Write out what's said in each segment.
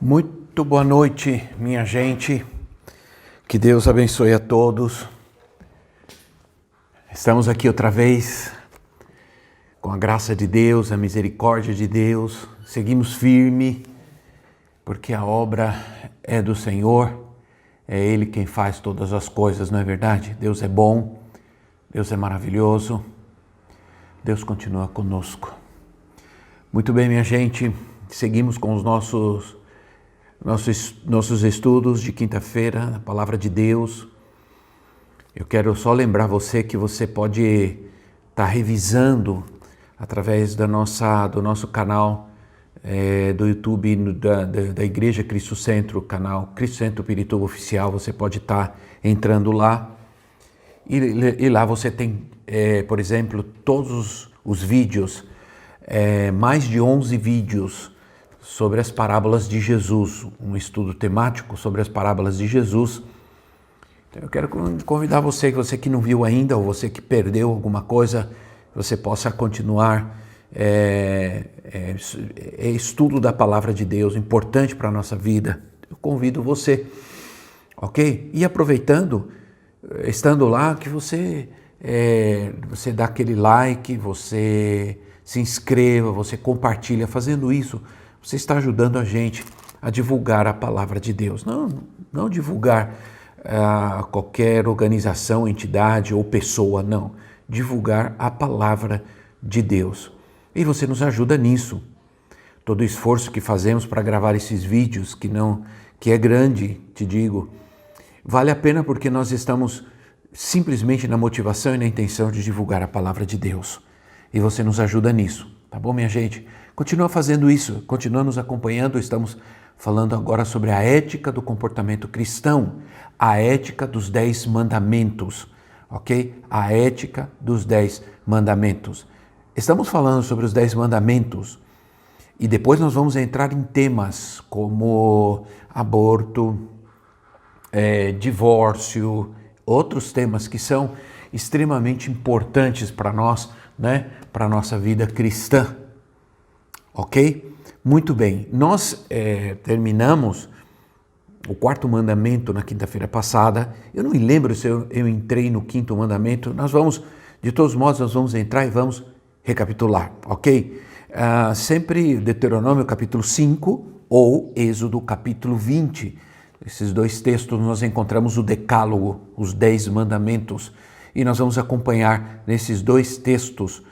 Muito boa noite, minha gente. Que Deus abençoe a todos. Estamos aqui outra vez, com a graça de Deus, a misericórdia de Deus. Seguimos firme, porque a obra é do Senhor. É Ele quem faz todas as coisas, não é verdade? Deus é bom, Deus é maravilhoso. Deus continua conosco. Muito bem, minha gente. Seguimos com os nossos estudos de quinta-feira, a Palavra de Deus. Eu quero só lembrar você que você pode estar revisando através do nosso canal do YouTube da Igreja Cristo Centro, canal Cristo Centro Pirituba Oficial. Você pode estar entrando lá e lá você tem, por exemplo, todos os vídeos, mais de 11 vídeos sobre as parábolas de Jesus, um estudo temático sobre as parábolas de Jesus. Então eu quero convidar você que não viu ainda, ou você que perdeu alguma coisa, você possa continuar estudo da palavra de Deus, importante para a nossa vida. Eu convido você, ok? E aproveitando, estando lá, que você dá aquele like, você se inscreva, você compartilha. Fazendo isso, você está ajudando a gente a divulgar a palavra de Deus. Não divulgar qualquer organização, entidade ou pessoa, não. Divulgar a palavra de Deus. E você nos ajuda nisso. Todo o esforço que fazemos para gravar esses vídeos, que é grande, te digo, vale a pena porque nós estamos simplesmente na motivação e na intenção de divulgar a palavra de Deus. E você nos ajuda nisso, tá bom, minha gente? Continua fazendo isso, continua nos acompanhando. Estamos falando agora sobre a ética do comportamento cristão, a ética dos 10 mandamentos, ok? A ética dos 10 mandamentos. Estamos falando sobre os 10 mandamentos e depois nós vamos entrar em temas como aborto, divórcio, outros temas que são extremamente importantes para nós, né? Para a nossa vida cristã. Ok? Muito bem. Nós terminamos o 4º mandamento na quinta-feira passada. Eu não me lembro se eu entrei no 5º mandamento. De todos modos, nós vamos entrar e vamos recapitular, ok? Sempre Deuteronômio capítulo 5 ou Êxodo capítulo 20. Esses dois textos nós encontramos o decálogo, os 10 mandamentos. E nós vamos acompanhar nesses dois textos,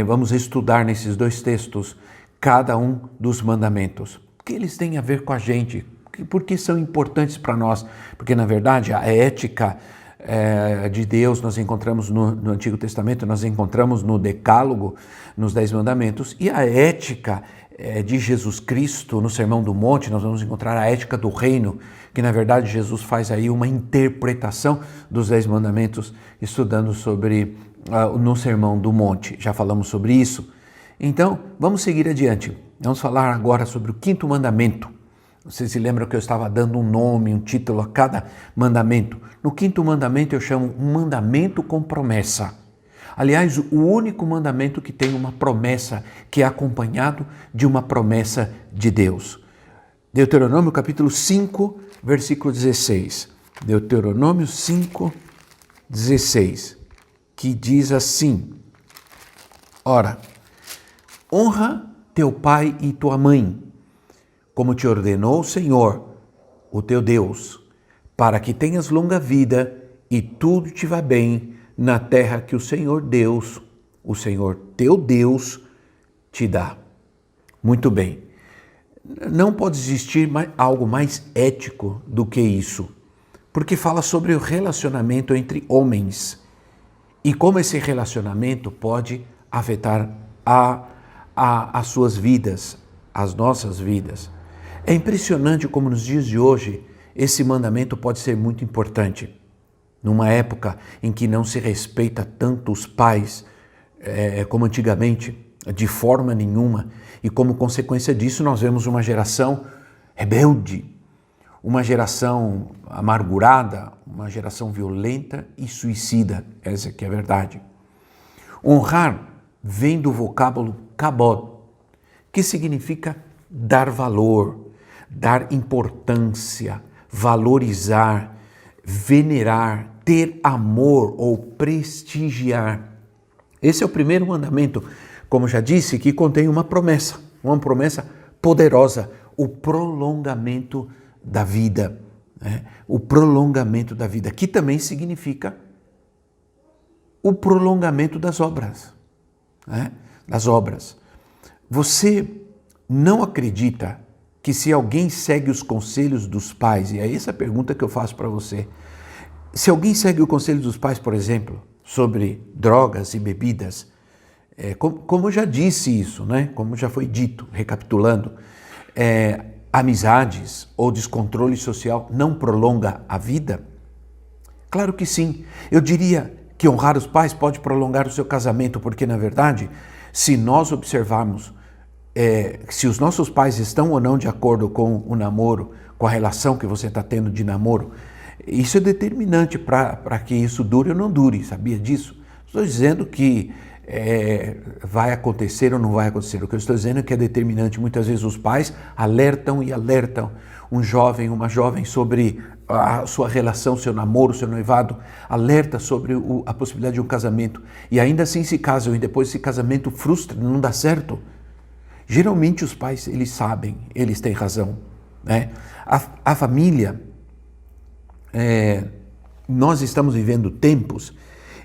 vamos estudar nesses dois textos cada um dos mandamentos. O que eles têm a ver com a gente? Por que são importantes para nós? Porque, na verdade, a ética de Deus nós encontramos no Antigo Testamento, nós encontramos no Decálogo, nos 10 mandamentos, e a ética de Jesus Cristo, no Sermão do Monte, nós vamos encontrar a ética do reino, que, na verdade, Jesus faz aí uma interpretação dos 10 mandamentos, estudando no Sermão do Monte. Já falamos sobre isso. Então, vamos seguir adiante. Vamos falar agora sobre o 5º mandamento. Vocês se lembram que eu estava dando um nome, um título a cada mandamento. No 5º mandamento eu chamo um mandamento com promessa. Aliás, o único mandamento que tem uma promessa, que é acompanhado de uma promessa de Deus. Deuteronômio capítulo 5, versículo 16. Deuteronômio 5, 16, que diz assim: Ora, honra teu pai e tua mãe, como te ordenou o Senhor, o teu Deus, para que tenhas longa vida e tudo te vá bem na terra que o Senhor Deus, o Senhor teu Deus, te dá. Muito bem. Não pode existir algo mais ético do que isso, porque fala sobre o relacionamento entre homens e como esse relacionamento pode afetar as suas vidas, as nossas vidas. É impressionante como nos dias de hoje esse mandamento pode ser muito importante. Numa época em que não se respeita tanto os pais como antigamente, de forma nenhuma, e como consequência disso nós vemos uma geração rebelde, uma geração amargurada, uma geração violenta e suicida. Essa que é a verdade. Honrar vem do vocábulo kabod, que significa dar valor, dar importância, valorizar, venerar, ter amor ou prestigiar. Esse é o primeiro mandamento, como já disse, que contém uma promessa poderosa, o prolongamento da vida, né? O prolongamento da vida, que também significa o prolongamento das obras, né? Das obras. Você não acredita que se alguém segue os conselhos dos pais, e é essa a pergunta que eu faço para você, se alguém segue o conselho dos pais, por exemplo, sobre drogas e bebidas, como já disse isso, né? Como já foi dito, recapitulando, amizades ou descontrole social não prolonga a vida? Claro que sim. Eu diria que honrar os pais pode prolongar o seu casamento, porque, na verdade, se nós observarmos se os nossos pais estão ou não de acordo com o namoro, com a relação que você está tendo de namoro, isso é determinante para que isso dure ou não dure, sabia disso? Estou dizendo que vai acontecer ou não vai acontecer. O que eu estou dizendo é que é determinante. Muitas vezes os pais alertam um jovem, uma jovem sobre a sua relação, seu namoro, seu noivado, alerta sobre a possibilidade de um casamento e ainda assim se casam e depois esse casamento frustra, não dá certo. Geralmente os pais, eles sabem, eles têm razão, né? A família, nós estamos vivendo tempos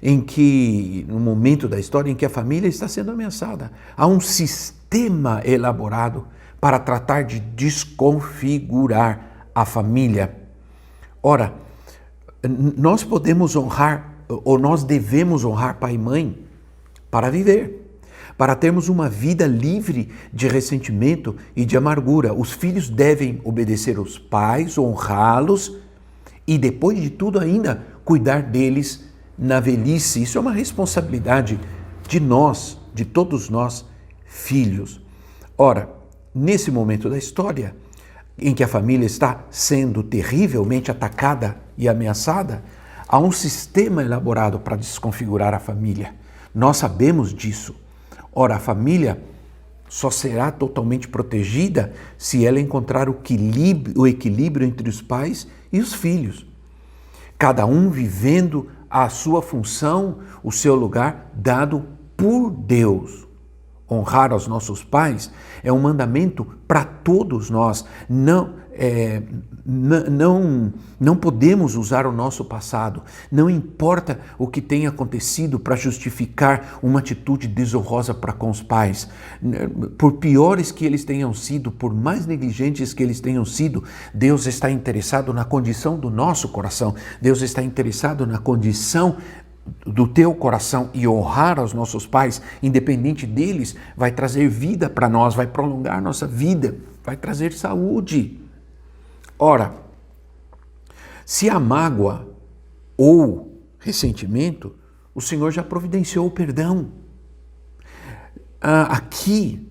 em que, no momento da história em que a família está sendo ameaçada. Há um sistema elaborado para tratar de desconfigurar a família. Ora, nós podemos honrar, ou nós devemos honrar pai e mãe para viver, para termos uma vida livre de ressentimento e de amargura. Os filhos devem obedecer aos pais, honrá-los e, depois de tudo, ainda cuidar deles na velhice. Isso é uma responsabilidade de nós, de todos nós, filhos. Ora, nesse momento da história, em que a família está sendo terrivelmente atacada e ameaçada, há um sistema elaborado para desconfigurar a família. Nós sabemos disso. Ora, a família só será totalmente protegida se ela encontrar o equilíbrio entre os pais e os filhos. Cada um vivendo a sua função, o seu lugar dado por Deus. Honrar aos nossos pais é um mandamento para todos nós. Não podemos usar o nosso passado. Não importa o que tenha acontecido para justificar uma atitude desonrosa para com os pais. Por piores que eles tenham sido, por mais negligentes que eles tenham sido, Deus está interessado na condição do nosso coração. Deus está interessado na condição do teu coração, e honrar aos nossos pais, independente deles, vai trazer vida para nós, vai prolongar nossa vida, vai trazer saúde. Ora, se há mágoa ou ressentimento, o Senhor já providenciou o perdão. Aqui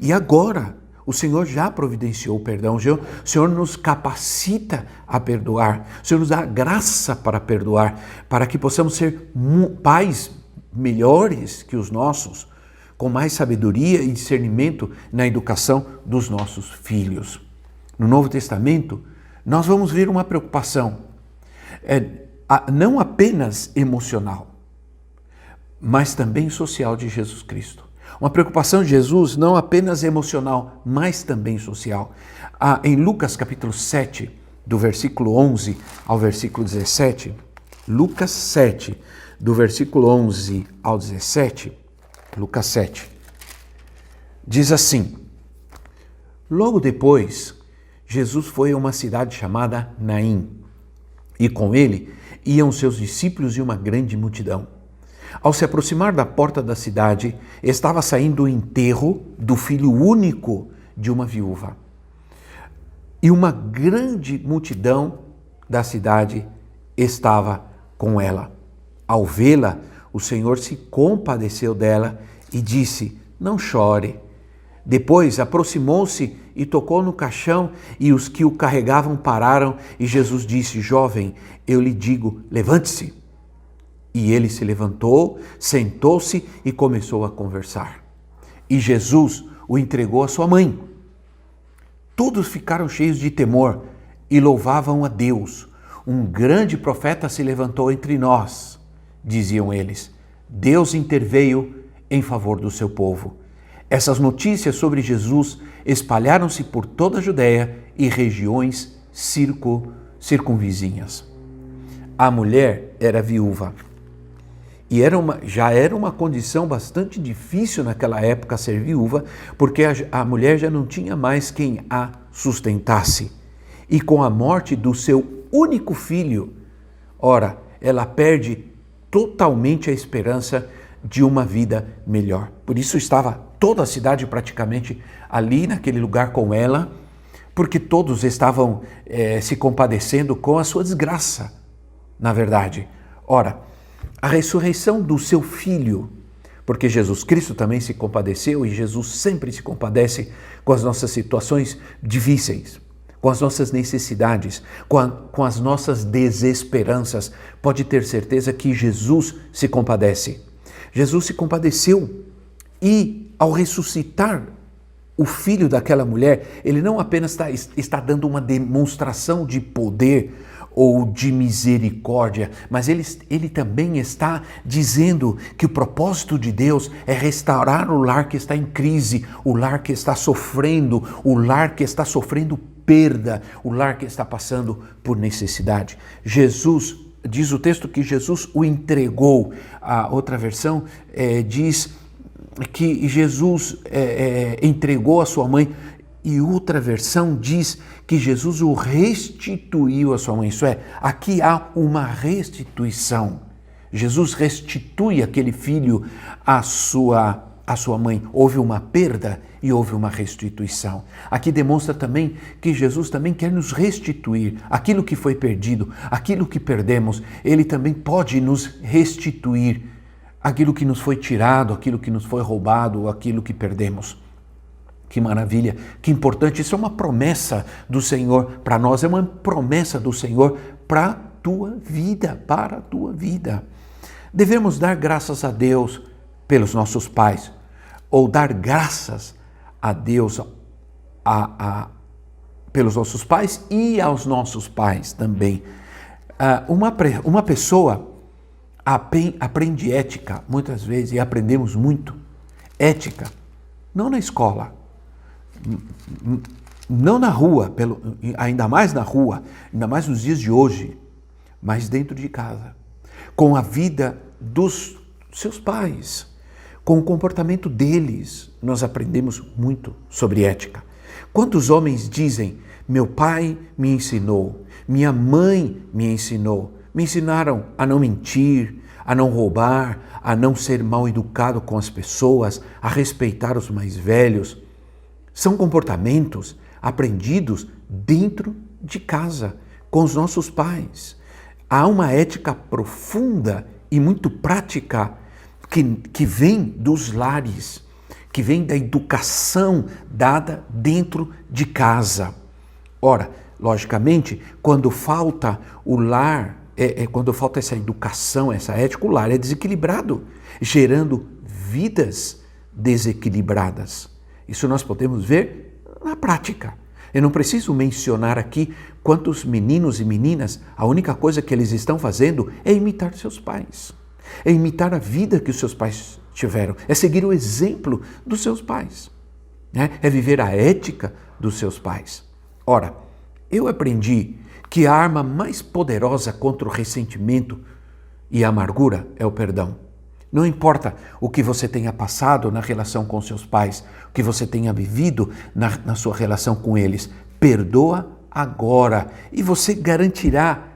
e agora, o Senhor já providenciou o perdão. O Senhor nos capacita a perdoar. O Senhor nos dá graça para perdoar, para que possamos ser pais melhores que os nossos, com mais sabedoria e discernimento na educação dos nossos filhos. No Novo Testamento, nós vamos ver uma preocupação, não apenas emocional, mas também social de Jesus Cristo. Uma preocupação de Jesus não apenas emocional, mas também social. Em Lucas capítulo 7, do versículo 11 ao versículo 17, Lucas 7, do versículo 11 ao 17, Lucas 7, diz assim: logo depois, Jesus foi a uma cidade chamada Naim, e com ele iam seus discípulos e uma grande multidão. Ao se aproximar da porta da cidade, estava saindo o enterro do filho único de uma viúva. E uma grande multidão da cidade estava com ela. Ao vê-la, o Senhor se compadeceu dela e disse: não chore. Depois aproximou-se e tocou no caixão, e os que o carregavam pararam, e Jesus disse: jovem, eu lhe digo, levante-se. E ele se levantou, sentou-se e começou a conversar. E Jesus o entregou à sua mãe. Todos ficaram cheios de temor e louvavam a Deus. Um grande profeta se levantou entre nós, diziam eles. Deus interveio em favor do seu povo. Essas notícias sobre Jesus espalharam-se por toda a Judéia e regiões circunvizinhas. A mulher era viúva. E já era uma condição bastante difícil naquela época ser viúva, porque a mulher já não tinha mais quem a sustentasse. E com a morte do seu único filho, ora, ela perde totalmente a esperança de uma vida melhor. Por isso estava toda a cidade praticamente ali naquele lugar com ela, porque todos estavam se compadecendo com a sua desgraça, na verdade. Ora, a ressurreição do seu filho, porque Jesus Cristo também se compadeceu e Jesus sempre se compadece com as nossas situações difíceis, com as nossas necessidades, com as nossas desesperanças. Pode ter certeza que Jesus se compadece. Jesus se compadeceu e, ao ressuscitar o filho daquela mulher, ele não apenas está dando uma demonstração de poder ou de misericórdia, mas ele também está dizendo que o propósito de Deus é restaurar o lar que está em crise, o lar que está sofrendo, perda, o lar que está passando por necessidade. Jesus, diz o texto que Jesus o entregou. A outra versão diz que Jesus entregou a sua mãe, e outra versão diz que Jesus o restituiu à sua mãe. Isso é, aqui há uma restituição. Jesus restitui aquele filho à sua mãe. Houve uma perda e houve uma restituição. Aqui demonstra também que Jesus também quer nos restituir aquilo que foi perdido, aquilo que perdemos. Ele também pode nos restituir aquilo que nos foi tirado, aquilo que nos foi roubado, aquilo que perdemos. Que maravilha, que importante. Isso é uma promessa do Senhor para nós, é uma promessa do Senhor para a tua vida, para a tua vida. Devemos dar graças a Deus pelos nossos pais, ou dar graças a Deus pelos nossos pais e aos nossos pais também. Uma pessoa aprende ética muitas vezes, e aprendemos muito ética, não na escola, não na rua, ainda mais na rua, ainda mais nos dias de hoje, mas dentro de casa, com a vida dos seus pais, com o comportamento deles, nós aprendemos muito sobre ética. Quantos homens dizem, meu pai me ensinou, minha mãe me ensinaram a não mentir, a não roubar, a não ser mal educado com as pessoas, a respeitar os mais velhos. São comportamentos aprendidos dentro de casa, com os nossos pais. Há uma ética profunda e muito prática que vem dos lares, que vem da educação dada dentro de casa. Ora, logicamente, quando falta o lar, quando falta essa educação, essa ética, o lar é desequilibrado, gerando vidas desequilibradas. Isso nós podemos ver na prática. Eu não preciso mencionar aqui quantos meninos e meninas, a única coisa que eles estão fazendo é imitar seus pais. É imitar a vida que os seus pais tiveram. É seguir o exemplo dos seus pais. É viver a ética dos seus pais. Ora, eu aprendi que a arma mais poderosa contra o ressentimento e a amargura é o perdão. Não importa o que você tenha passado na relação com seus pais, o que você tenha vivido na sua relação com eles, perdoa agora e você garantirá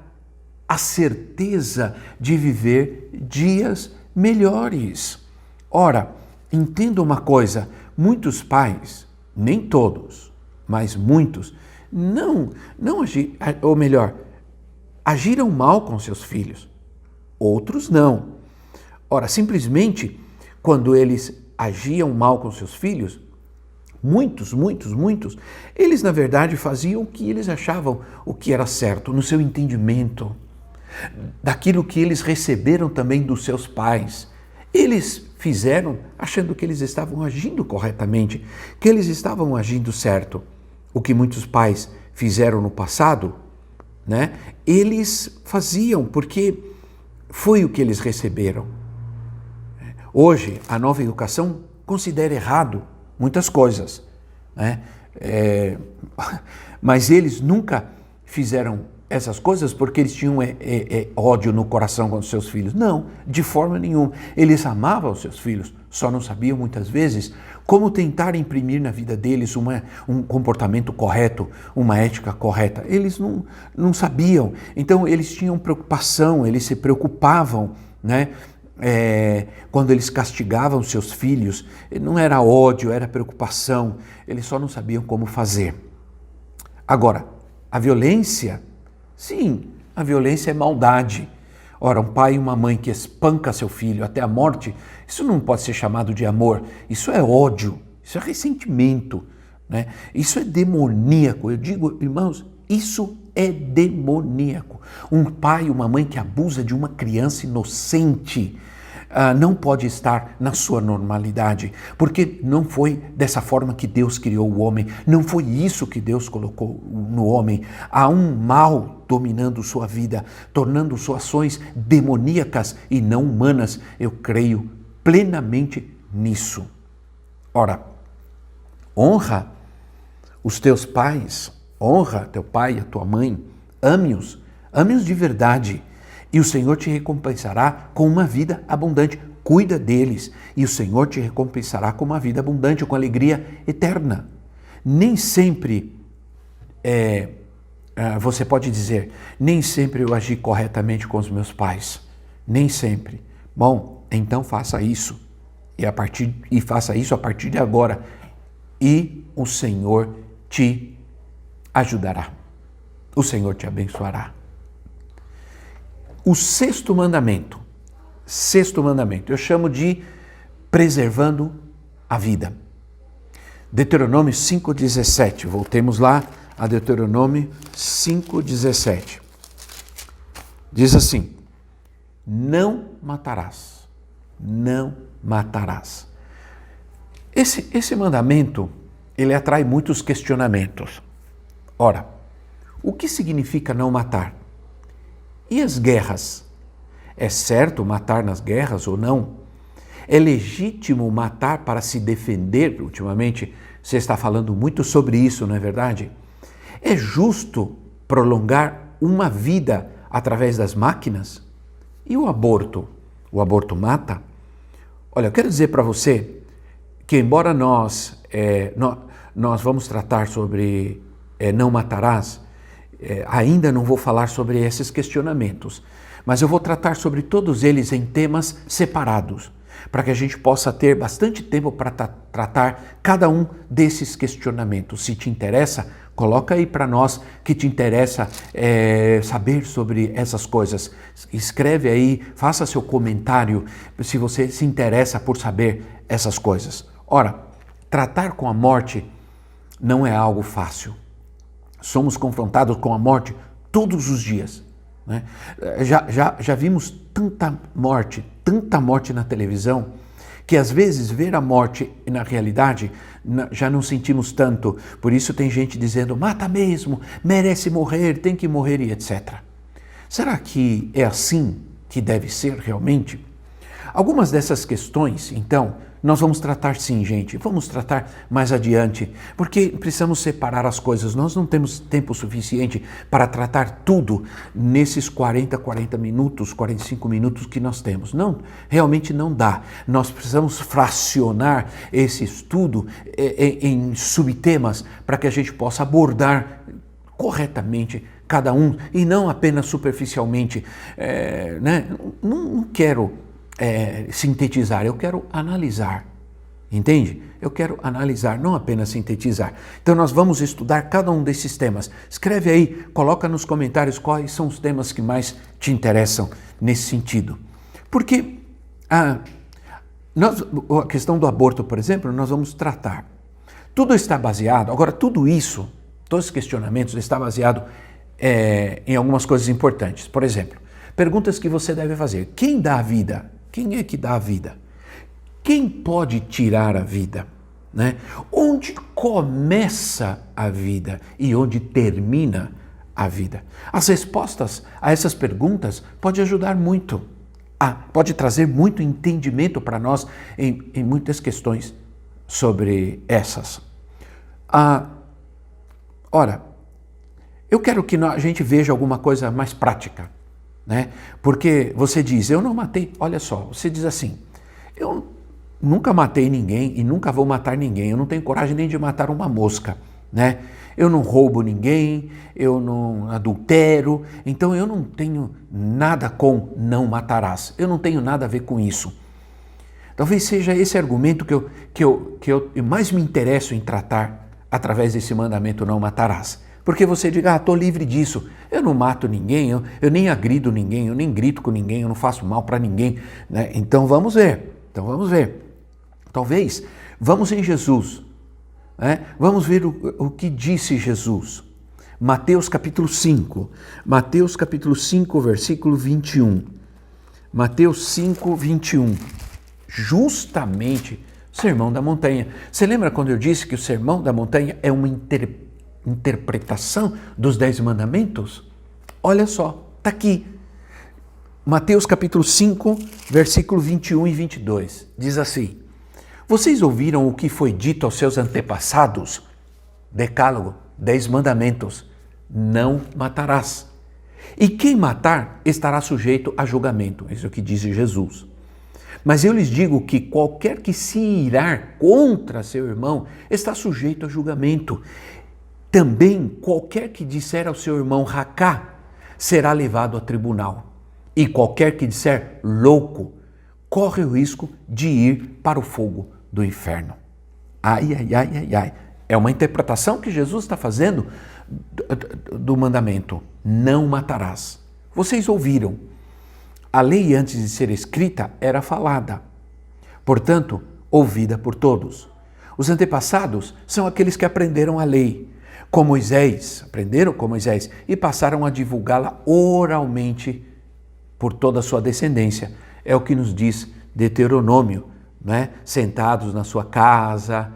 a certeza de viver dias melhores. Ora, entenda uma coisa, muitos pais, nem todos, mas muitos, agiram mal com seus filhos, outros não. Ora, simplesmente, quando eles agiam mal com seus filhos, muitos, eles na verdade faziam o que eles achavam o que era certo, no seu entendimento, daquilo que eles receberam também dos seus pais. Eles fizeram achando que eles estavam agindo corretamente, que eles estavam agindo certo. o que muitos pais fizeram no passado, né? Eles faziam porque foi o que eles receberam. Hoje, a nova educação considera errado muitas coisas, né? Mas eles nunca fizeram essas coisas porque eles tinham ódio no coração com os seus filhos. Não, de forma nenhuma. Eles amavam os seus filhos, só não sabiam muitas vezes como tentar imprimir na vida deles um comportamento correto, uma ética correta. Eles não sabiam. Então eles tinham preocupação, eles se preocupavam, né? Quando eles castigavam seus filhos, não era ódio, era preocupação. Eles só não sabiam como fazer. Agora, a violência, sim, a violência é maldade. Ora, um pai e uma mãe que espanca seu filho até a morte, isso não pode ser chamado de amor, isso é ódio, isso é ressentimento, né? Isso é demoníaco. Eu digo, irmãos, isso é demoníaco. Um pai e uma mãe que abusa de uma criança inocente não pode estar na sua normalidade, porque não foi dessa forma que Deus criou o homem, não foi isso que Deus colocou no homem. Há um mal dominando sua vida, tornando suas ações demoníacas e não humanas. Eu creio plenamente nisso. Ora, honra os teus pais, honra teu pai e a tua mãe, ame-os de verdade. E o Senhor te recompensará com uma vida abundante. Cuida deles e o Senhor te recompensará com uma vida abundante, com alegria eterna. Nem sempre, você pode dizer, nem sempre eu agi corretamente com os meus pais. Nem sempre. Bom, então faça isso. E faça isso a partir de agora. E o Senhor te ajudará. O Senhor te abençoará. O sexto mandamento, eu chamo de preservando a vida. Deuteronômio 5,17, voltemos lá a Deuteronômio 5,17. Diz assim, não matarás, não matarás. Esse mandamento, ele atrai muitos questionamentos. Ora, o que significa não matar? E as guerras? É certo matar nas guerras ou não? É legítimo matar para se defender? Ultimamente, você está falando muito sobre isso, não é verdade? É justo prolongar uma vida através das máquinas? E o aborto? O aborto mata? Olha, eu quero dizer para você que embora nós vamos tratar sobre não matarás, ainda não vou falar sobre esses questionamentos, mas eu vou tratar sobre todos eles em temas separados, para que a gente possa ter bastante tempo para tratar cada um desses questionamentos. Se te interessa, coloca aí para nós que te interessa saber sobre essas coisas. Escreve aí, faça seu comentário se você se interessa por saber essas coisas. Ora, tratar com a morte não é algo fácil. Somos confrontados com a morte todos os dias, né? Já vimos tanta morte na televisão, que às vezes ver a morte na realidade já não sentimos tanto. Por isso tem gente dizendo, mata mesmo, merece morrer, tem que morrer e etc. Será que é assim que deve ser realmente? Algumas dessas questões, então, nós vamos tratar sim, gente. Vamos tratar mais adiante, porque precisamos separar as coisas. Nós não temos tempo suficiente para tratar tudo nesses 40 minutos, 45 minutos que nós temos. Não, realmente não dá. Nós precisamos fracionar esse estudo em subtemas para que a gente possa abordar corretamente cada um e não apenas superficialmente. Não quero sintetizar, eu quero analisar, entende? Eu quero analisar, não apenas sintetizar. Então nós vamos estudar cada um desses temas. Escreve aí, coloca nos comentários quais são os temas que mais te interessam nesse sentido. Porque a questão do aborto, por exemplo, nós vamos tratar. Tudo está baseado, agora tudo isso, todos os questionamentos está baseado em algumas coisas importantes. Por exemplo, perguntas que você deve fazer. Quem dá a vida? Quem é que dá a vida? Quem pode tirar a vida? né? Onde começa a vida e onde termina a vida? As respostas a essas perguntas podem ajudar muito, pode trazer muito entendimento para nós em muitas questões sobre essas. Ora, eu quero que a gente veja alguma coisa mais prática, né? Porque você diz, eu não matei, olha só, você diz assim, eu nunca matei ninguém e nunca vou matar ninguém, eu não tenho coragem nem de matar uma mosca, né? Eu não roubo ninguém, eu não adultero, então eu não tenho nada com não matarás, eu não tenho nada a ver com isso. Talvez seja esse argumento que eu mais me interesso em tratar através desse mandamento não matarás. Porque você diga, estou livre disso, eu não mato ninguém, eu nem agrido ninguém, eu nem grito com ninguém, eu não faço mal para ninguém, né? Então vamos ver. Talvez, vamos em Jesus, né? Vamos ver o que disse Jesus. Mateus capítulo 5, versículo 21. Mateus 5, 21. Justamente o Sermão da Montanha. Você lembra quando eu disse que o Sermão da Montanha é uma interpretação dos 10 mandamentos? Olha só, está aqui. Mateus capítulo 5, versículo 21 e 22. Diz assim, vocês ouviram o que foi dito aos seus antepassados? Decálogo, 10 mandamentos. Não matarás. E quem matar estará sujeito a julgamento. Isso é o que diz Jesus. Mas eu lhes digo que qualquer que se irar contra seu irmão está sujeito a julgamento. Também qualquer que disser ao seu irmão racá será levado a tribunal. E qualquer que disser louco corre o risco de ir para o fogo do inferno. Ai. É uma interpretação que Jesus está fazendo do mandamento. Não matarás. Vocês ouviram. A lei antes de ser escrita era falada. Portanto, ouvida por todos. Os antepassados são aqueles que aprenderam a lei. Aprenderam com Moisés e passaram a divulgá-la oralmente por toda a sua descendência. É o que nos diz Deuteronômio, né? Sentados na sua casa,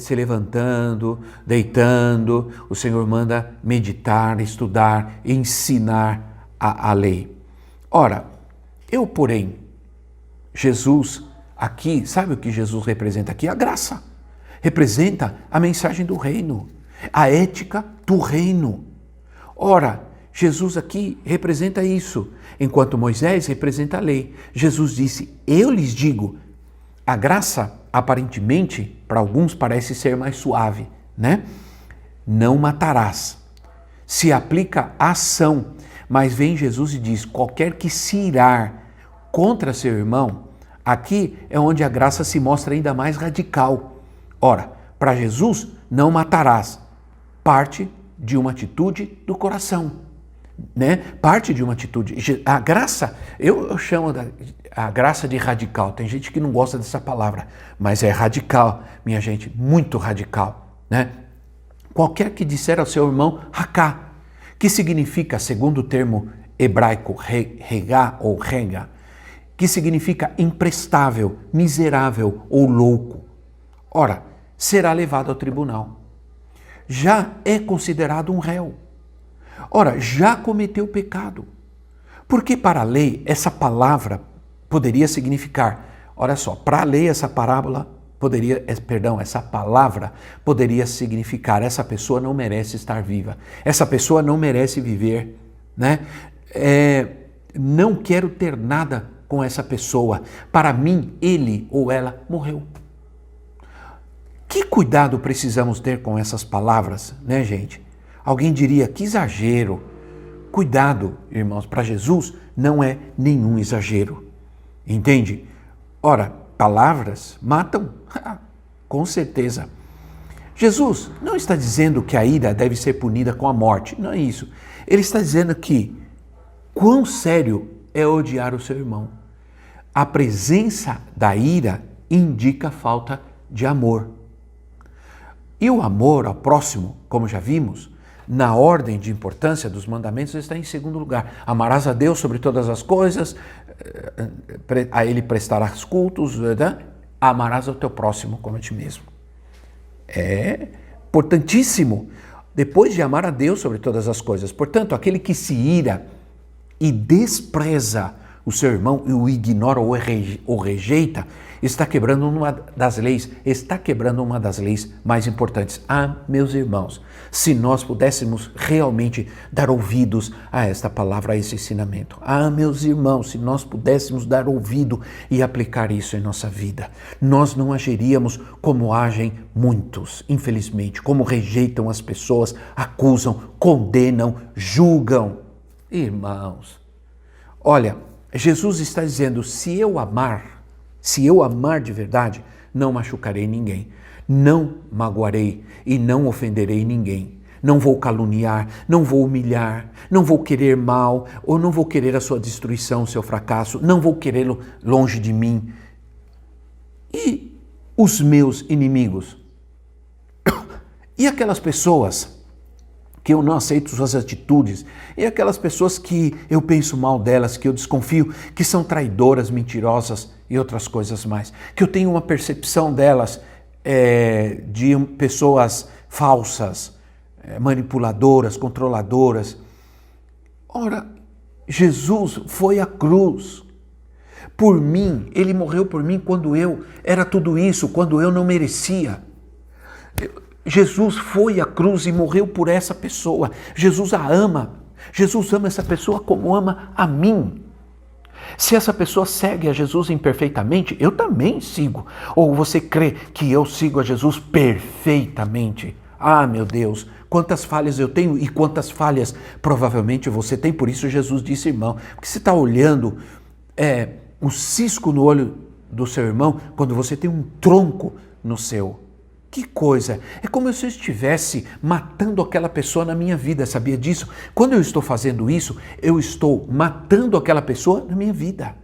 se levantando, deitando, o Senhor manda meditar, estudar, ensinar a lei. Ora, Jesus aqui, sabe o que Jesus representa aqui? A graça. Representa a mensagem do reino, a ética do reino. Ora, Jesus aqui representa isso, enquanto Moisés representa a lei. Jesus disse, eu lhes digo, a graça aparentemente, para alguns parece ser mais suave, né? Não matarás. Se aplica à ação, mas vem Jesus e diz, qualquer que se irar contra seu irmão, aqui é onde a graça se mostra ainda mais radical. Ora, para Jesus, não matarás. Parte de uma atitude do coração. Né? Parte de uma atitude. A graça, eu chamo a graça de radical. Tem gente que não gosta dessa palavra, mas é radical, minha gente, muito radical. Né? Qualquer que disser ao seu irmão, racá, que significa, segundo o termo hebraico, regá ou rega, que significa imprestável, miserável ou louco. Ora, será levado ao tribunal. Já é considerado um réu. Ora, já cometeu pecado. Porque para a lei, essa palavra poderia significar, olha só, para a lei essa palavra poderia significar, essa pessoa não merece estar viva, essa pessoa não merece viver, né? Não quero ter nada com essa pessoa, para mim, ele ou ela morreu. Que cuidado precisamos ter com essas palavras, né, gente? Alguém diria, que exagero. Cuidado, irmãos, para Jesus não é nenhum exagero. Entende? Ora, palavras matam? Com certeza. Jesus não está dizendo que a ira deve ser punida com a morte. Não é isso. Ele está dizendo que quão sério é odiar o seu irmão. A presença da ira indica falta de amor. E o amor ao próximo, como já vimos, na ordem de importância dos mandamentos está em segundo lugar. Amarás a Deus sobre todas as coisas, a Ele prestarás cultos, amarás ao teu próximo como a ti mesmo. É importantíssimo. Depois de amar a Deus sobre todas as coisas. Portanto, aquele que se ira e despreza o seu irmão e o ignora ou rejeita, está quebrando uma das leis mais importantes. Meus irmãos, se nós pudéssemos realmente dar ouvidos a esta palavra, a esse ensinamento. Meus irmãos, se nós pudéssemos dar ouvido e aplicar isso em nossa vida, nós não agiríamos como agem muitos, infelizmente, como rejeitam as pessoas, acusam, condenam, julgam. Irmãos, olha, Jesus está dizendo, se eu amar de verdade, não machucarei ninguém, não magoarei e não ofenderei ninguém. Não vou caluniar, não vou humilhar, não vou querer mal, ou não vou querer a sua destruição, o seu fracasso, não vou querê-lo longe de mim. E os meus inimigos? E aquelas pessoas que eu não aceito suas atitudes, e aquelas pessoas que eu penso mal delas, que eu desconfio, que são traidoras, mentirosas e outras coisas mais, que eu tenho uma percepção delas de pessoas falsas, manipuladoras, controladoras. Ora, Jesus foi à cruz por mim, ele morreu por mim quando eu era tudo isso, quando eu não merecia. Jesus foi à cruz e morreu por essa pessoa. Jesus a ama. Jesus ama essa pessoa como ama a mim. Se essa pessoa segue a Jesus imperfeitamente, eu também sigo. Ou você crê que eu sigo a Jesus perfeitamente? Meu Deus, quantas falhas eu tenho e quantas falhas provavelmente você tem. Por isso Jesus disse, irmão, porque você está olhando um cisco no olho do seu irmão quando você tem um tronco no seu. Que coisa! É como se eu estivesse matando aquela pessoa na minha vida, sabia disso? Quando eu estou fazendo isso, eu estou matando aquela pessoa na minha vida.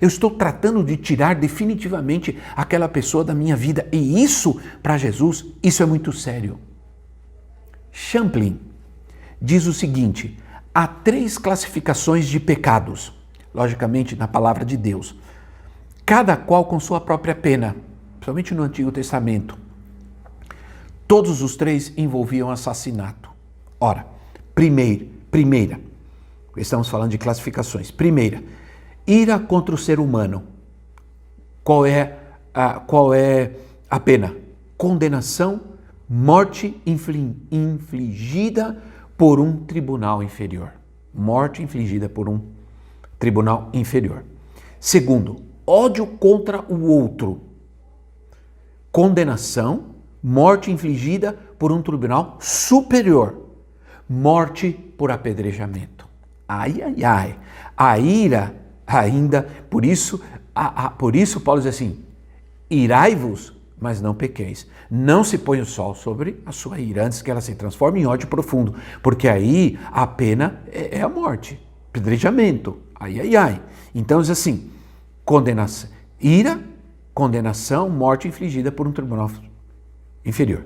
Eu estou tratando de tirar definitivamente aquela pessoa da minha vida. E isso, para Jesus, isso é muito sério. Champlin diz o seguinte, há 3 classificações de pecados, logicamente na palavra de Deus, cada qual com sua própria pena, principalmente no Antigo Testamento. Todos os 3 envolviam assassinato. Ora, primeira, estamos falando de classificações. Primeira, ira contra o ser humano. Qual é a pena? Condenação, morte infligida por um tribunal inferior. Morte infligida por um tribunal inferior. Segundo, ódio contra o outro. Condenação, morte infligida por um tribunal superior. Morte por apedrejamento. A ira ainda, por isso Paulo diz assim, irai-vos, mas não pequeis. Não se põe o sol sobre a sua ira, antes que ela se transforme em ódio profundo, porque aí a pena é a morte, apedrejamento. Então diz assim, condenação, ira, condenação, morte infligida por um tribunal inferior.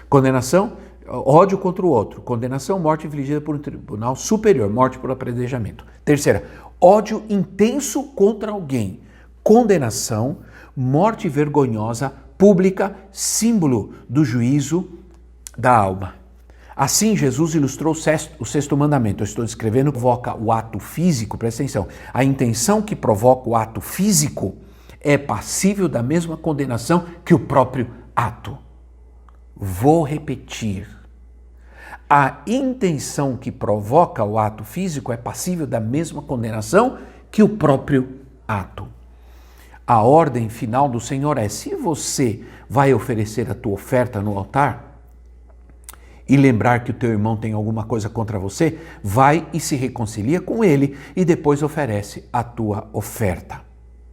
Condenação, ódio contra o outro. Condenação, morte infligida por um tribunal superior. Morte por apedrejamento. Terceira, ódio intenso contra alguém. Condenação, morte vergonhosa, pública, símbolo do juízo da alma. Assim, Jesus ilustrou o sexto mandamento. Eu estou descrevendo, provoca o ato físico, presta atenção. A intenção que provoca o ato físico é passível da mesma condenação que o próprio ato. Vou repetir. A intenção que provoca o ato físico é passível da mesma condenação que o próprio ato. A ordem final do Senhor é, se você vai oferecer a tua oferta no altar e lembrar que o teu irmão tem alguma coisa contra você, vai e se reconcilia com ele e depois oferece a tua oferta.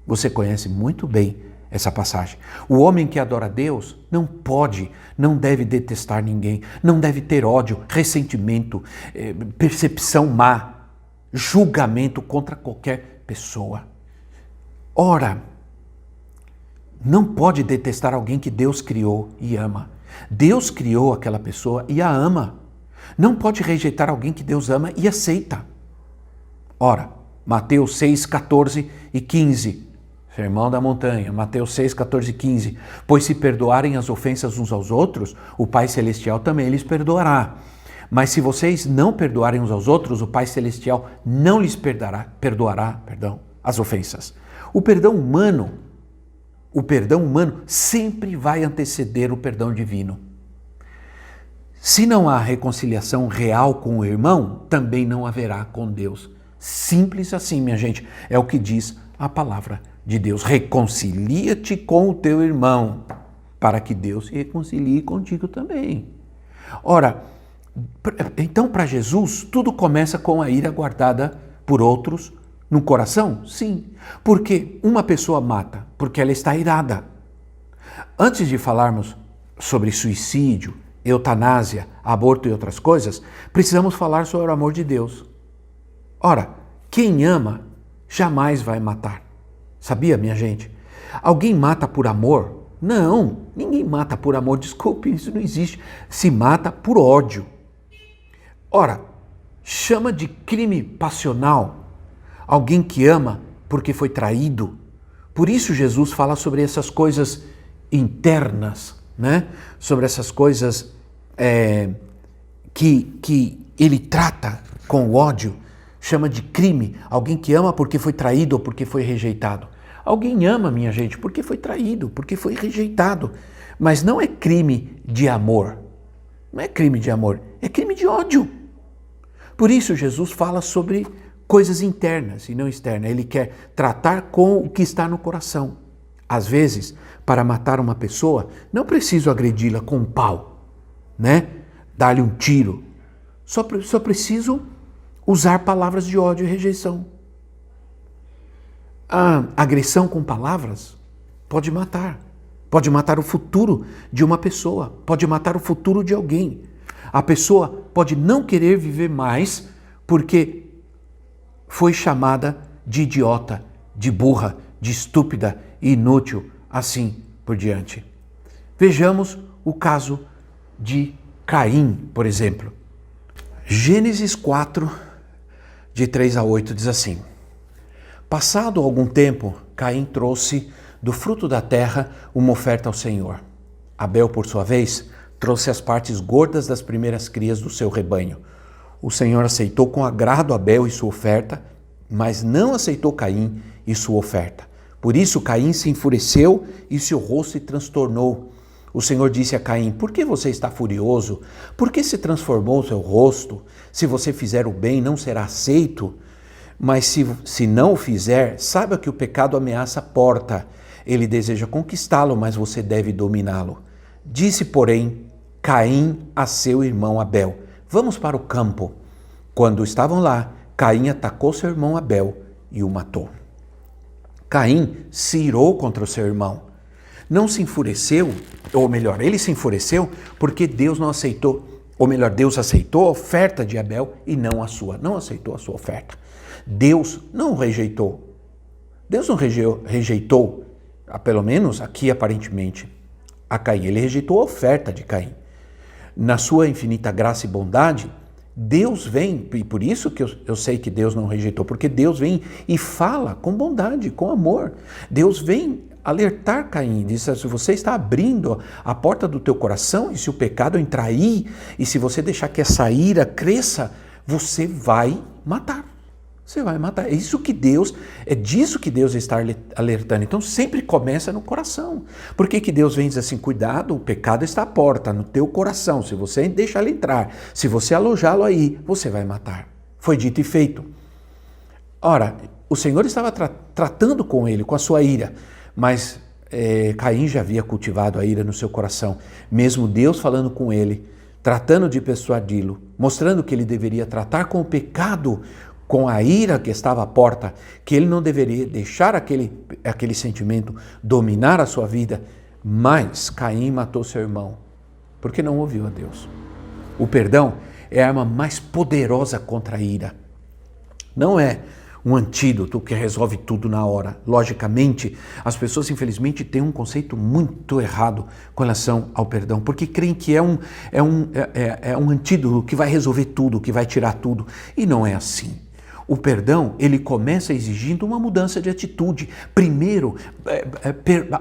Você conhece muito bem essa passagem. O homem que adora a Deus não deve detestar ninguém, não deve ter ódio, ressentimento, percepção má, julgamento contra qualquer pessoa. Ora, não pode detestar alguém que Deus criou e ama. Deus criou aquela pessoa e a ama. Não pode rejeitar alguém que Deus ama e aceita. Ora, Mateus 6, 14 e 15. Sermão da Montanha, Mateus 6, 14 e 15. Pois se perdoarem as ofensas uns aos outros, o Pai Celestial também lhes perdoará. Mas se vocês não perdoarem uns aos outros, o Pai Celestial não lhes perdoará as ofensas. O perdão humano sempre vai anteceder o perdão divino. Se não há reconciliação real com o irmão, também não haverá com Deus. Simples assim, minha gente. É o que diz a palavra de Deus. Reconcilia-te com o teu irmão, para que Deus se reconcilie contigo também. Ora, então para Jesus, tudo começa com a ira guardada por outros no coração? Sim. Porque uma pessoa mata porque ela está irada. Antes de falarmos sobre suicídio, eutanásia, aborto e outras coisas, precisamos falar sobre o amor de Deus. Ora, quem ama jamais vai matar. Sabia, minha gente? Alguém mata por amor? Não, ninguém mata por amor. Desculpe, isso não existe. Se mata por ódio. Ora, chama de crime passional alguém que ama porque foi traído. Por isso Jesus fala sobre essas coisas internas, né? Sobre essas coisas que ele trata com o ódio. Chama de crime alguém que ama porque foi traído ou porque foi rejeitado. Alguém ama, minha gente, porque foi traído, porque foi rejeitado. Mas não é crime de amor. Não é crime de amor, é crime de ódio. Por isso Jesus fala sobre coisas internas e não externas. Ele quer tratar com o que está no coração. Às vezes, para matar uma pessoa, não preciso agredi-la com um pau, né? Dar-lhe um tiro. Só preciso usar palavras de ódio e rejeição. A agressão com palavras pode matar. Pode matar o futuro de uma pessoa. Pode matar o futuro de alguém. A pessoa pode não querer viver mais porque foi chamada de idiota, de burra, de estúpida, inútil, assim por diante. Vejamos o caso de Caim, por exemplo. Gênesis 4, de 3 a 8, diz assim: Passado algum tempo, Caim trouxe do fruto da terra uma oferta ao Senhor. Abel, por sua vez, trouxe as partes gordas das primeiras crias do seu rebanho. O Senhor aceitou com agrado Abel e sua oferta, mas não aceitou Caim e sua oferta. Por isso Caim se enfureceu e seu rosto se transtornou. O Senhor disse a Caim: Por que você está furioso? Por que se transformou o seu rosto? Se você fizer o bem, não será aceito. Mas se não o fizer, saiba que o pecado ameaça a porta. Ele deseja conquistá-lo, mas você deve dominá-lo. Disse, porém, Caim a seu irmão Abel: Vamos para o campo. Quando estavam lá, Caim atacou seu irmão Abel e o matou. Caim se irou contra o seu irmão. Não se enfureceu, ou melhor, ele se enfureceu porque Deus não aceitou, ou melhor, Deus aceitou a oferta de Abel e não a sua. Não aceitou a sua oferta. Deus não rejeitou. Deus não rejeitou, pelo menos aqui aparentemente, a Caim. Ele rejeitou a oferta de Caim. Na sua infinita graça e bondade, Deus vem, e por isso que eu sei que Deus não rejeitou, porque Deus vem e fala com bondade, com amor. Deus vem alertar Caim, diz: se você está abrindo a porta do teu coração e se o pecado entrar aí, e se você deixar que essa ira cresça, você vai matar. Você vai matar. É disso que Deus está alertando. Então sempre começa no coração. Por que Deus vem e diz assim: cuidado, o pecado está à porta, no teu coração. Se você deixar ele entrar, se você alojá-lo aí, você vai matar. Foi dito e feito. Ora, o Senhor estava tratando com ele, com a sua ira, mas Caim já havia cultivado a ira no seu coração. Mesmo Deus falando com ele, tratando de persuadi-lo, mostrando que ele deveria tratar com o pecado, com a ira que estava à porta, que ele não deveria deixar aquele sentimento dominar a sua vida, mas Caim matou seu irmão, porque não ouviu a Deus. O perdão é a arma mais poderosa contra a ira. Não é um antídoto que resolve tudo na hora. Logicamente, as pessoas infelizmente têm um conceito muito errado com relação ao perdão, porque creem que é um antídoto que vai resolver tudo, que vai tirar tudo, e não é assim. O perdão, ele começa exigindo uma mudança de atitude. Primeiro,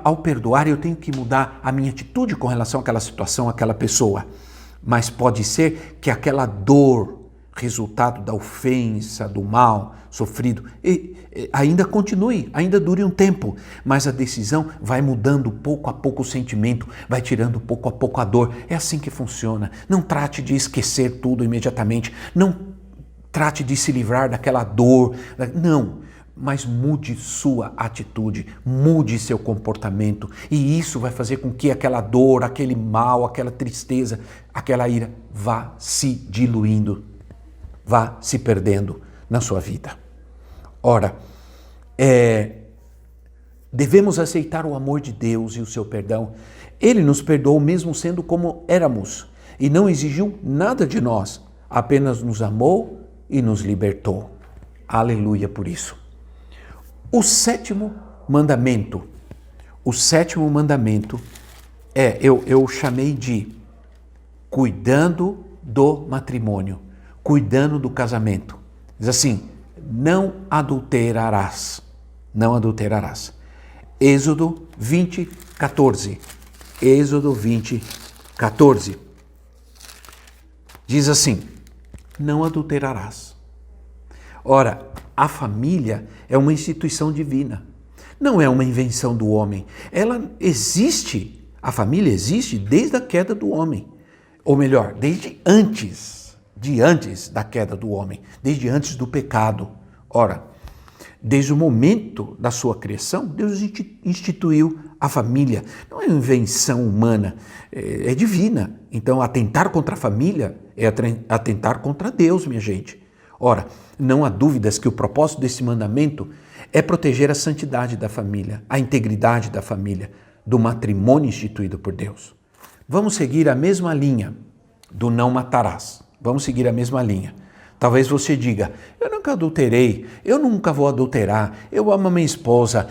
ao perdoar, eu tenho que mudar a minha atitude com relação àquela situação, àquela pessoa. Mas pode ser que aquela dor, resultado da ofensa, do mal sofrido, ainda continue, ainda dure um tempo, mas a decisão vai mudando pouco a pouco o sentimento, vai tirando pouco a pouco a dor. É assim que funciona. Não trate de esquecer tudo imediatamente, não trate de se livrar daquela dor, não, mas mude sua atitude, mude seu comportamento, e isso vai fazer com que aquela dor, aquele mal, aquela tristeza, aquela ira vá se diluindo, vá se perdendo na sua vida. Ora, devemos aceitar o amor de Deus e o seu perdão. Ele nos perdoou mesmo sendo como éramos e não exigiu nada de nós, apenas nos amou e nos libertou. Aleluia por isso. O sétimo mandamento eu chamei de cuidando do matrimônio, cuidando do casamento. Diz assim, não adulterarás, não adulterarás. Êxodo 20, 14. Êxodo 20, 14. Diz assim, não adulterarás. Ora, a família é uma instituição divina, não é uma invenção do homem. Ela existe, a família existe desde a queda do homem, ou melhor, desde antes da queda do homem, desde antes do pecado. Ora, desde o momento da sua criação, Deus instituiu a família. Não é uma invenção humana, é divina. Então, atentar contra a família é atentar contra Deus, minha gente. Ora, não há dúvidas que o propósito desse mandamento é proteger a santidade da família, a integridade da família, do matrimônio instituído por Deus. Vamos seguir a mesma linha do não matarás. Vamos seguir a mesma linha. Talvez você diga, eu nunca adulterei, eu nunca vou adulterar, eu amo a minha esposa,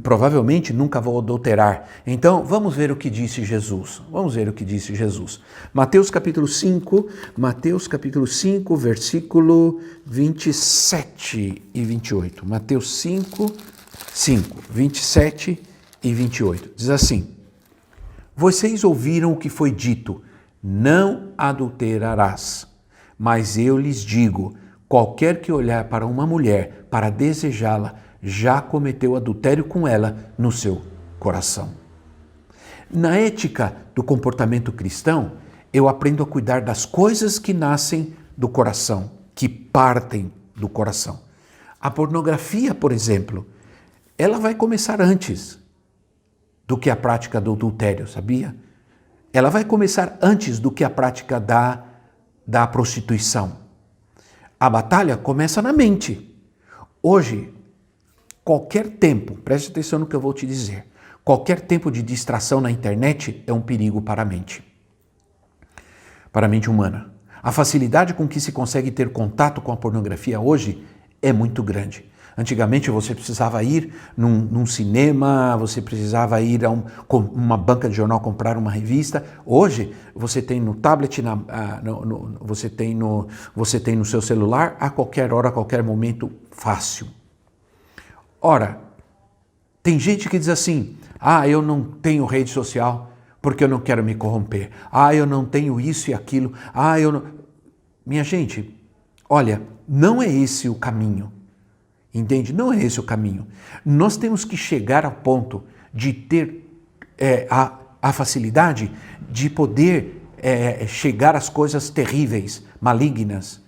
provavelmente nunca vou adulterar. Então, vamos ver o que disse Jesus. Vamos ver o que disse Jesus. Mateus capítulo 5, versículo 27 e 28. Mateus 5, 27 e 28. Diz assim, vocês ouviram o que foi dito, não adulterarás. Mas eu lhes digo, qualquer que olhar para uma mulher para desejá-la, já cometeu adultério com ela no seu coração. Na ética do comportamento cristão, eu aprendo a cuidar das coisas que nascem do coração, que partem do coração. A pornografia, por exemplo, ela vai começar antes do que a prática do adultério, sabia? Ela vai começar antes do que a prática da prostituição. A batalha começa na mente. Hoje, qualquer tempo, preste atenção no que eu vou te dizer, qualquer tempo de distração na internet é um perigo para a mente humana. A facilidade com que se consegue ter contato com a pornografia hoje é muito grande. Antigamente você precisava ir num cinema, você precisava ir a uma banca de jornal comprar uma revista. Hoje você tem no tablet, você tem no seu celular, a qualquer hora, a qualquer momento, fácil. Ora, tem gente que diz assim, eu não tenho rede social porque eu não quero me corromper. Eu não tenho isso e aquilo. Minha gente, olha, não é esse o caminho. Entende? Não é esse o caminho. Nós temos que chegar ao ponto de ter a facilidade de poder chegar às coisas terríveis, malignas,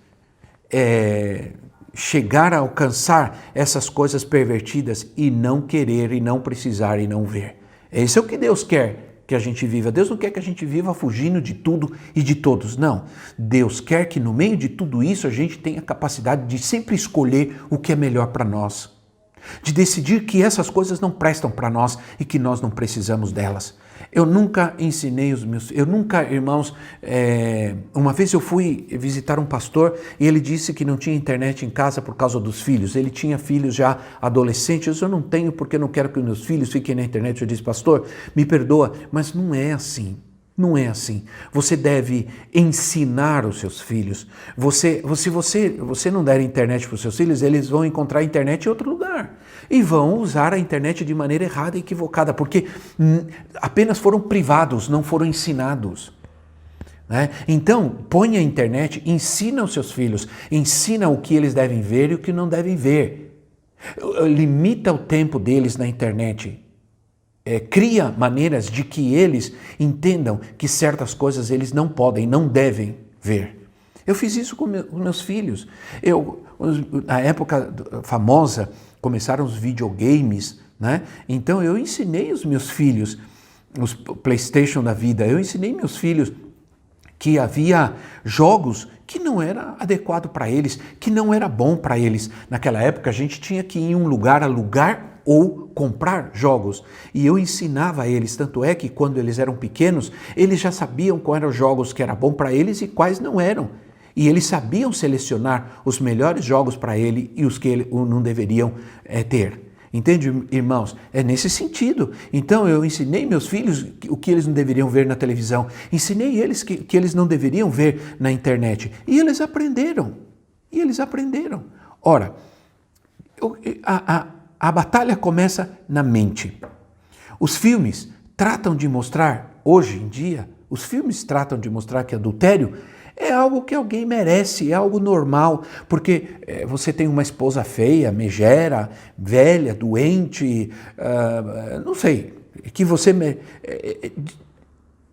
chegar a alcançar essas coisas pervertidas e não querer, e não precisar, e não ver. Esse é o que Deus quer que a gente viva. Deus não quer que a gente viva fugindo de tudo e de todos, não. Deus quer que no meio de tudo isso a gente tenha a capacidade de sempre escolher o que é melhor para nós. De decidir que essas coisas não prestam para nós e que nós não precisamos delas. Eu nunca ensinei irmãos, uma vez eu fui visitar um pastor e ele disse que não tinha internet em casa por causa dos filhos. Ele tinha filhos já adolescentes. Eu não tenho porque eu não quero que meus filhos fiquem na internet. Eu disse, pastor, me perdoa, mas não é assim. Não é assim. Você deve ensinar os seus filhos. Se você não der internet para os seus filhos, eles vão encontrar a internet em outro lugar. E vão usar a internet de maneira errada e equivocada, porque apenas foram privados, não foram ensinados. Né? Então, põe a internet, ensina os seus filhos, ensina o que eles devem ver e o que não devem ver. Limita o tempo deles na internet. Cria maneiras de que eles entendam que certas coisas eles não podem, não devem ver. Eu fiz isso com meus filhos. Na época famosa, começaram os videogames, né? Então eu ensinei os meus filhos, os PlayStation da vida, eu ensinei meus filhos que havia jogos que não era adequado para eles, que não era bom para eles. Naquela época a gente tinha que ir em um lugar, alugar ou comprar jogos. E eu ensinava a eles, tanto é que quando eles eram pequenos, eles já sabiam quais eram os jogos que eram bons para eles e quais não eram. E eles sabiam selecionar os melhores jogos para ele e os que ele não deveriam ter. Entende, irmãos? É nesse sentido. Então eu ensinei meus filhos o que eles não deveriam ver na televisão. Ensinei eles que eles não deveriam ver na internet. E eles aprenderam. Ora, a batalha começa na mente. Os filmes tratam de mostrar, hoje em dia, que adultério é algo que alguém merece, é algo normal, porque você tem uma esposa feia, megera, velha, doente, não sei, que você...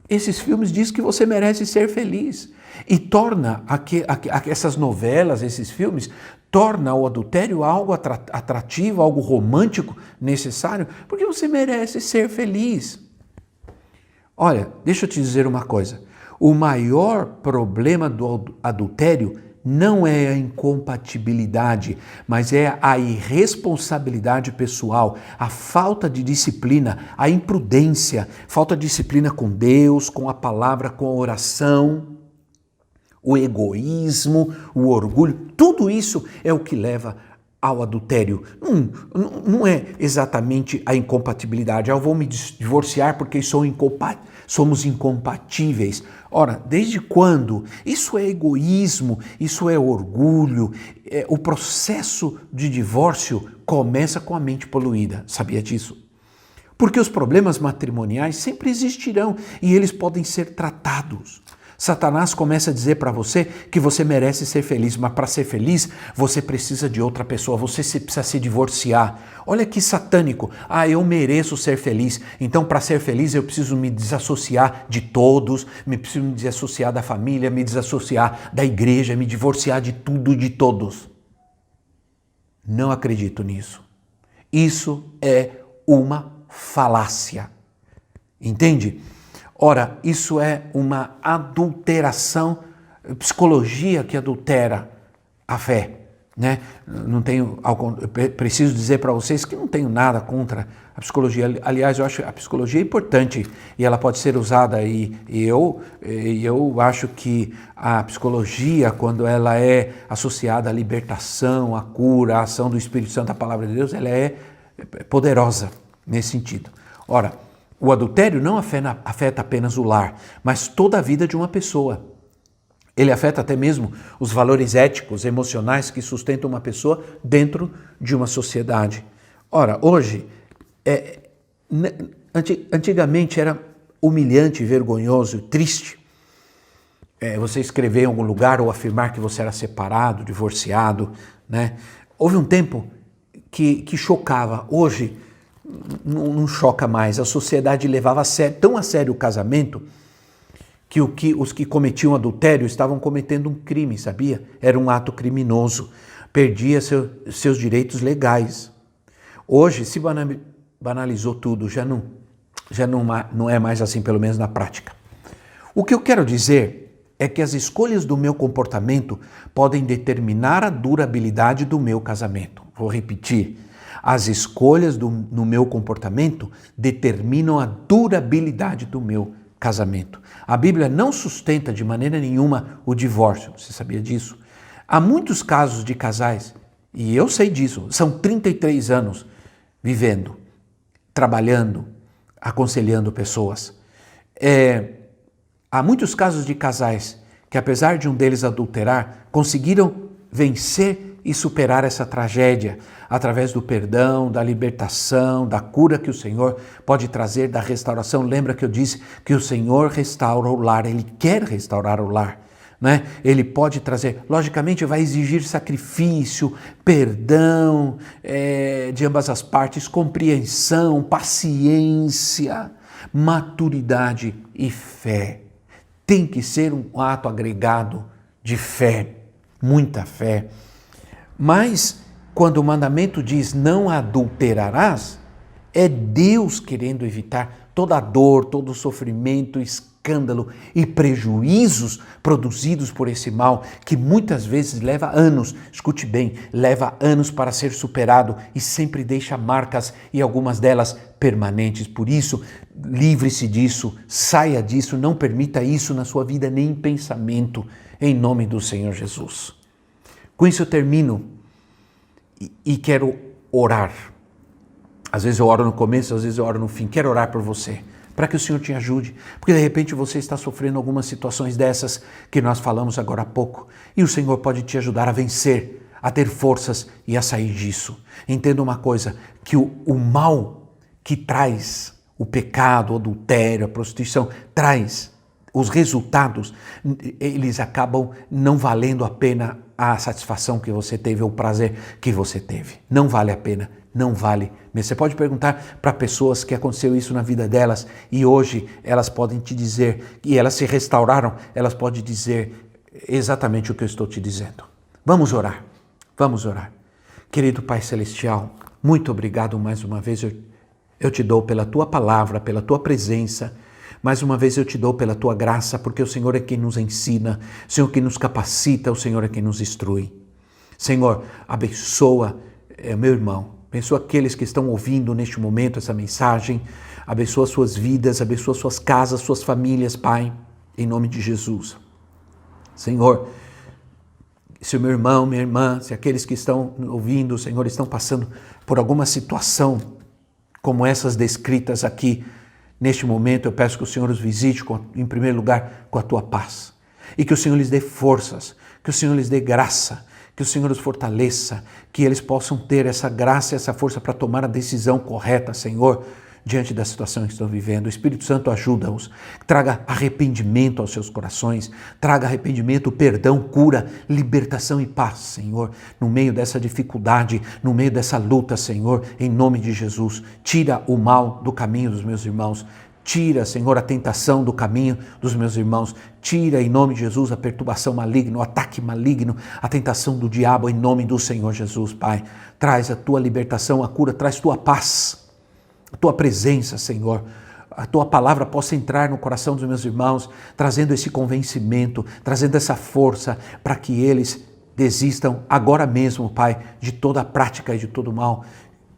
Esses filmes dizem que você merece ser feliz e torna essas novelas, esses filmes, torna o adultério algo atrativo, algo romântico, necessário, porque você merece ser feliz. Olha, deixa eu te dizer uma coisa. O maior problema do adultério não é a incompatibilidade, mas é a irresponsabilidade pessoal, a falta de disciplina, a imprudência, falta de disciplina com Deus, com a palavra, com a oração, o egoísmo, o orgulho, tudo isso é o que leva ao adultério. Não é exatamente a incompatibilidade. Eu vou me divorciar porque somos incompatíveis. Ora, desde quando? Isso é egoísmo, isso é orgulho. O processo de divórcio começa com a mente poluída. Sabia disso? Porque os problemas matrimoniais sempre existirão e eles podem ser tratados. Satanás começa a dizer para você que você merece ser feliz, mas para ser feliz você precisa de outra pessoa, você precisa se divorciar. Olha que satânico. Eu mereço ser feliz, então para ser feliz eu preciso me desassociar de todos, preciso me desassociar da família, me desassociar da igreja, me divorciar de tudo e de todos. Não acredito nisso. Isso é uma falácia. Entende? Ora, isso é uma adulteração, psicologia que adultera a fé, né? Preciso dizer para vocês que não tenho nada contra a psicologia. Aliás, eu acho a psicologia importante e ela pode ser usada e eu acho que a psicologia, quando ela é associada à libertação, à cura, à ação do Espírito Santo, à palavra de Deus, ela é poderosa nesse sentido. Ora, o adultério não afeta apenas o lar, mas toda a vida de uma pessoa. Ele afeta até mesmo os valores éticos, emocionais que sustentam uma pessoa dentro de uma sociedade. Ora, hoje, antigamente era humilhante, vergonhoso, triste você escrever em algum lugar ou afirmar que você era separado, divorciado, né? Houve um tempo que chocava. Hoje, não choca mais. A sociedade levava tão a sério o casamento que os que cometiam adultério estavam cometendo um crime, sabia? Era um ato criminoso. Perdia seus direitos legais. Hoje se banalizou tudo, já não é mais assim, pelo menos na prática. O que eu quero dizer é que as escolhas do meu comportamento podem determinar a durabilidade do meu casamento. Vou repetir. As escolhas no meu comportamento determinam a durabilidade do meu casamento. A Bíblia não sustenta de maneira nenhuma o divórcio. Você sabia disso? Há muitos casos de casais, e eu sei disso, são 33 anos vivendo, trabalhando, aconselhando pessoas. Há muitos casos de casais que, apesar de um deles adulterar, conseguiram vencer e superar essa tragédia através do perdão, da libertação, da cura que o Senhor pode trazer, da restauração. Lembra que eu disse que o Senhor restaura o lar, Ele quer restaurar o lar. Né? Ele pode trazer, logicamente vai exigir sacrifício, perdão de ambas as partes, compreensão, paciência, maturidade e fé. Tem que ser um ato agregado de fé, muita fé. Mas quando o mandamento diz não adulterarás, é Deus querendo evitar toda a dor, todo o sofrimento, escândalo e prejuízos produzidos por esse mal, que muitas vezes leva anos, escute bem, leva anos para ser superado e sempre deixa marcas e algumas delas permanentes. Por isso, livre-se disso, saia disso, não permita isso na sua vida nem em pensamento, em nome do Senhor Jesus. Com isso eu termino e quero orar. Às vezes eu oro no começo, às vezes eu oro no fim. Quero orar por você, para que o Senhor te ajude, porque de repente você está sofrendo algumas situações dessas que nós falamos agora há pouco, e o Senhor pode te ajudar a vencer, a ter forças e a sair disso. Entenda uma coisa, que o mal que traz o pecado, o adultério, a prostituição, traz os resultados, eles acabam não valendo a pena a satisfação que você teve, ou o prazer que você teve. Não vale a pena, não vale. Você pode perguntar para pessoas que aconteceu isso na vida delas e hoje elas podem te dizer, e elas se restauraram, elas podem dizer exatamente o que eu estou te dizendo. Vamos orar, vamos orar. Querido Pai Celestial, muito obrigado mais uma vez. Eu te dou pela Tua palavra, pela Tua presença. Mais uma vez eu te dou pela Tua graça, porque o Senhor é quem nos ensina, o Senhor é quem nos capacita, o Senhor é quem nos instrui. Senhor, abençoa meu irmão, abençoa aqueles que estão ouvindo neste momento essa mensagem, abençoa suas vidas, abençoa suas casas, suas famílias, Pai, em nome de Jesus. Senhor, se o meu irmão, minha irmã, se aqueles que estão ouvindo, Senhor, estão passando por alguma situação como essas descritas aqui, neste momento eu peço que o Senhor os visite, em primeiro lugar, com a Tua paz. E que o Senhor lhes dê forças, que o Senhor lhes dê graça, que o Senhor os fortaleça, que eles possam ter essa graça e essa força para tomar a decisão correta, Senhor, diante da situação que estão vivendo. O Espírito Santo ajuda-os, traga arrependimento aos seus corações, traga arrependimento, perdão, cura, libertação e paz, Senhor, no meio dessa dificuldade, no meio dessa luta, Senhor, em nome de Jesus. Tira o mal do caminho dos meus irmãos, tira, Senhor, a tentação do caminho dos meus irmãos, tira em nome de Jesus a perturbação maligna, o ataque maligno, a tentação do diabo em nome do Senhor Jesus, Pai. Traz a Tua libertação, a cura, traz Tua paz, a Tua presença, Senhor, a Tua palavra possa entrar no coração dos meus irmãos, trazendo esse convencimento, trazendo essa força para que eles desistam agora mesmo, Pai, de toda a prática e de todo o mal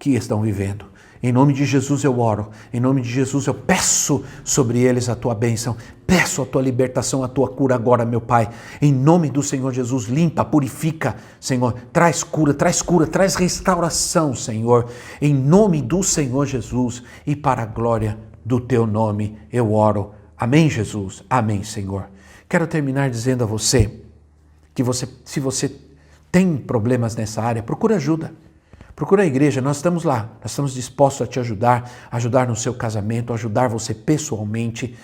que estão vivendo. Em nome de Jesus eu oro, em nome de Jesus eu peço sobre eles a Tua bênção, peço a Tua libertação, a Tua cura agora, meu Pai. Em nome do Senhor Jesus, limpa, purifica, Senhor, traz cura, traz restauração, Senhor. Em nome do Senhor Jesus e para a glória do Teu nome eu oro. Amém, Jesus? Amém, Senhor. Quero terminar dizendo a você que se você tem problemas nessa área, procura ajuda. Procura a igreja, nós estamos lá, nós estamos dispostos a te ajudar no seu casamento, ajudar você pessoalmente,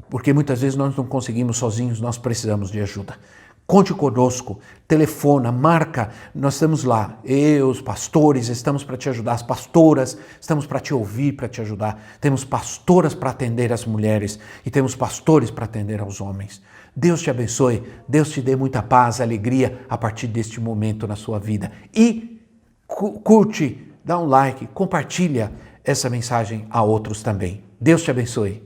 porque muitas vezes nós não conseguimos sozinhos, nós precisamos de ajuda. Conte conosco, telefona, marca, nós estamos lá, os pastores, estamos para te ajudar, as pastoras, estamos para te ouvir, para te ajudar. Temos pastoras para atender as mulheres e temos pastores para atender aos homens. Deus te abençoe, Deus te dê muita paz, alegria a partir deste momento na sua vida. E curte, dá um like, compartilha essa mensagem a outros também. Deus te abençoe.